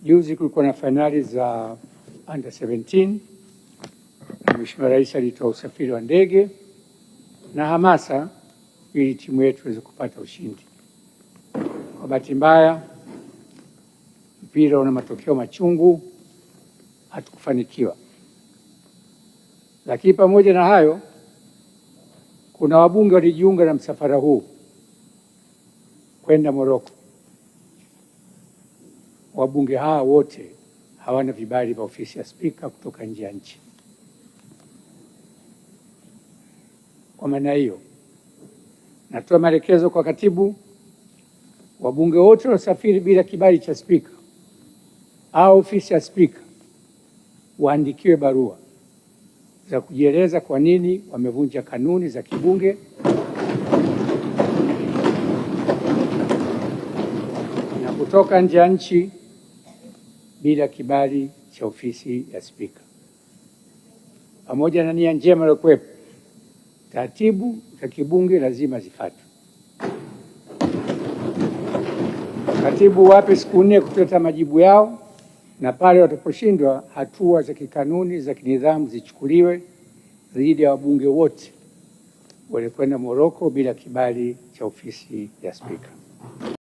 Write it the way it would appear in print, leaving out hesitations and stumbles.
Juzi kulikuwa na fainali za under 17. Mheshimiwa Rais alitoa usafiri wa ndege na hamasa ili timu yetu iweze kupata ushindi. Kwa bahati mbaya, mpira una matokeo machungu, hatukufanikiwa. Lakini pamoja na hayo, kuna wabunge walijiunga na msafara huu kwenda Morocco. Wabunge hawa wote hawana vibali vya ofisi ya Spika kutoka nje ya nchi. Kwa maana hiyo, natoa maelekezo kwa katibu, wabunge wote waliosafiri bila kibali cha Spika au ofisi ya Spika waandikiwe barua za kujieleza kwa nini wamevunja kanuni za kibunge na kutoka nje ya nchi bila kibali cha ofisi ya Spika. Pamoja na nia njema iliyokuwepo, taratibu za kibunge lazima zifuatwe. Katibu wape siku 4 kuleta majibu yao, na pale wataposhindwa, hatua za kikanuni za kinidhamu zichukuliwe dhidi ya wabunge wote walikwenda Morocco bila kibali cha ofisi ya Spika.